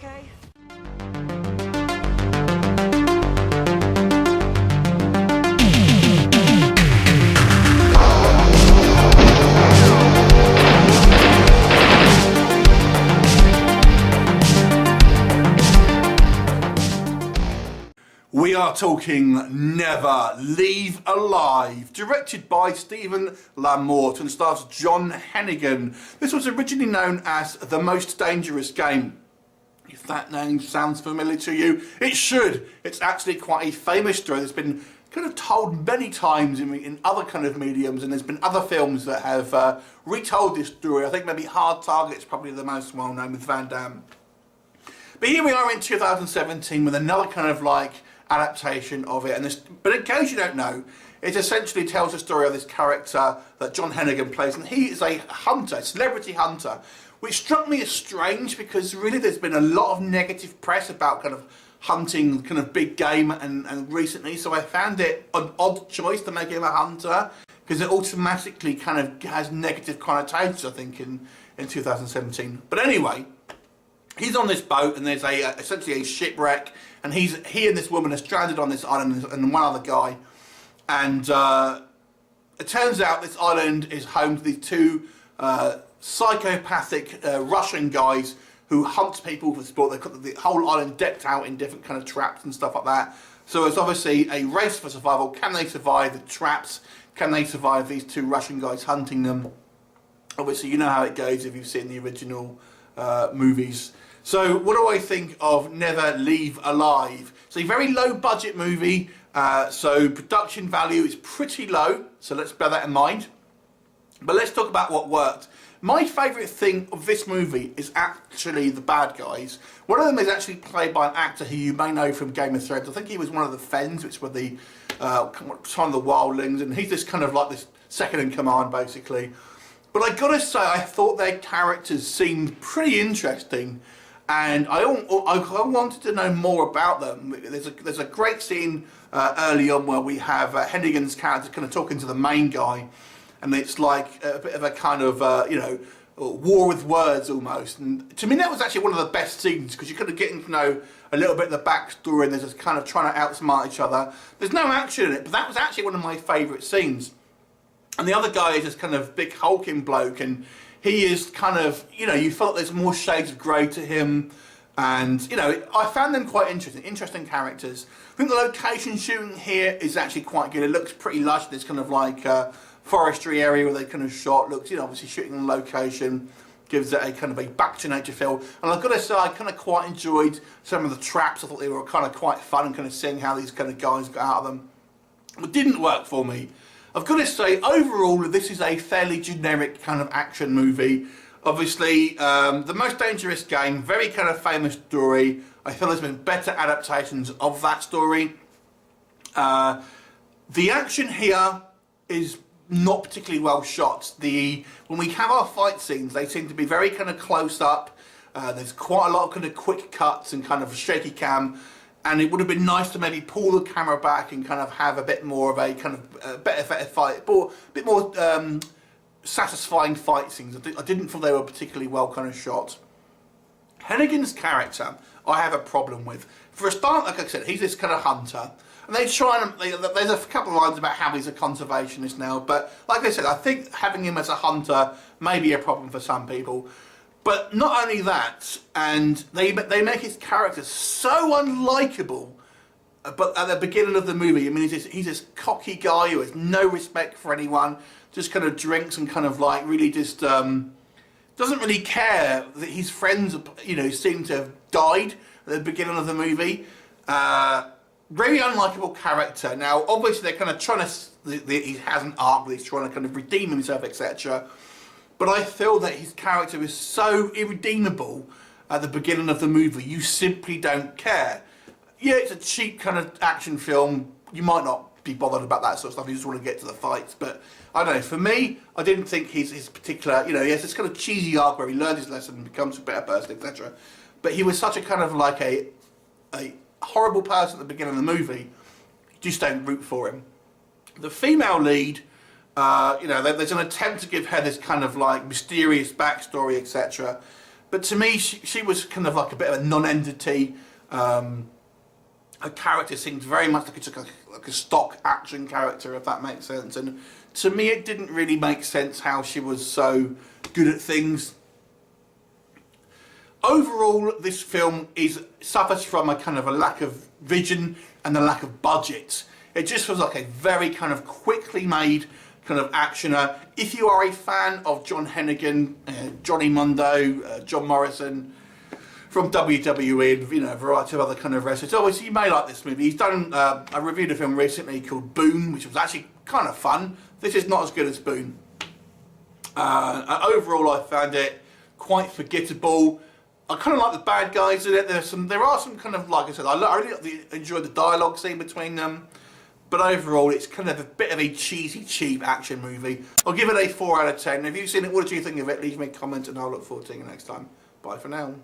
okay? We are talking Never Leave Alive, directed by Stephen Lamort and stars John Hennigan. This was originally known as The Most Dangerous Game. If that name sounds familiar to you, it should. It's actually quite a famous story that's been kind of told many times in other kind of mediums, and there's been other films that have retold this story. I think maybe Hard Target's probably the most well known with Van Damme. But here we are in 2017 with another kind of like adaptation of it, and this, but in case you don't know, it essentially tells the story of this character that John Hennigan plays, and he is a hunter, a celebrity hunter, which struck me as strange because really there's been a lot of negative press about kind of hunting kind of big game and recently, so I found it an odd choice to make him a hunter because it automatically kind of has negative connotations, I think, in 2017. But anyway, he's on this boat and there's essentially a shipwreck, and he and this woman are stranded on this island, and one other guy, and it turns out this island is home to these two psychopathic Russian guys who hunt people for sport. They've got the whole island decked out in different kind of traps and stuff like that. So it's obviously a race for survival. Can they survive the traps? Can they survive these two Russian guys hunting them? Obviously, you know how it goes if you've seen the original movies. So what do I think of Never Leave Alive? It's a very low budget movie, so production value is pretty low, so let's bear that in mind. But let's talk about what worked. My favourite thing of this movie is actually the bad guys. One of them is actually played by an actor who you may know from Game of Thrones. I think he was one of the Fens, which were the time of the wildlings, and he's this kind of like this second in command basically. But I gotta say, I thought their characters seemed pretty interesting, and I wanted to know more about them. There's a great scene early on where we have Hennigan's character kind of talking to the main guy, and it's like a bit of a kind of you know, war with words almost. And to me, that was actually one of the best scenes because you're kind of getting to know a little bit of the backstory, and there's just kind of trying to outsmart each other. There's no action in it, but that was actually one of my favourite scenes. And the other guy is this kind of big hulking bloke, and he is kind of, you know, you felt there's more shades of grey to him, and, you know, I found them quite interesting characters. I think the location shooting here is actually quite good. It looks pretty lush. This kind of like forestry area where they kind of shot looks, you know, obviously shooting on location gives it a kind of a back to nature feel. And I've got to say, I kind of quite enjoyed some of the traps. I thought they were kind of quite fun, and kind of seeing how these kind of guys got out of them. It didn't work for me. I've got to say, overall, this is a fairly generic kind of action movie. Obviously, The Most Dangerous Game, very kind of famous story. I feel there's been better adaptations of that story. The action here is not particularly well shot. When we have our fight scenes, they seem to be very kind of close up. There's quite a lot of kind of quick cuts and kind of shaky cam. And it would have been nice to maybe pull the camera back and kind of have a bit more of a kind of better fight, a bit more satisfying fight scenes. I didn't feel they were particularly well kind of shot. Hennigan's character, I have a problem with. For a start, like I said, he's this kind of hunter, and there's a couple of lines about how he's a conservationist now. But like I said, I think having him as a hunter may be a problem for some people. But not only that, and they make his character so unlikable. But at the beginning of the movie, I mean, he's this cocky guy who has no respect for anyone, just kind of drinks and kind of like really just doesn't really care that his friends, you know, seem to have died at the beginning of the movie. Very unlikable character. Now, obviously, they're kind of trying to. He has an arc where he's trying to kind of redeem himself, etc. But I feel that his character is so irredeemable at the beginning of the movie, you simply don't care. Yeah, it's a cheap kind of action film. You might not be bothered about that sort of stuff. You just want to get to the fights. But I don't know. For me, I didn't think his particular, you know, he has this kind of cheesy arc where he learns his lesson and becomes a better person, etc. But he was such a kind of like a horrible person at the beginning of the movie. You just don't root for him. The female lead. You know, there's an attempt to give her this kind of like mysterious backstory, etc. But to me, she was kind of like a bit of a non-entity. Her character seemed very much like a stock action character, if that makes sense. And to me, it didn't really make sense how she was so good at things. Overall, this film suffers from a kind of a lack of vision and a lack of budget. It just was like a very kind of quickly made kind of actioner. If you are a fan of John Hennigan, Johnny Mundo, John Morrison from WWE, and a variety of other kind of wrestlers, obviously you may like this movie. He's done I reviewed a film recently called Boone, which was actually kind of fun. This is not as good as Boone. Overall, I found it quite forgettable. I kind of like the bad guys in it. There are some kind of, like I said, I really enjoyed the dialogue scene between them. But overall, it's kind of a bit of a cheesy, cheap action movie. I'll give it a 4 out of 10. If you've seen it, what did you think of it? Leave me a comment and I'll look forward to seeing you next time. Bye for now.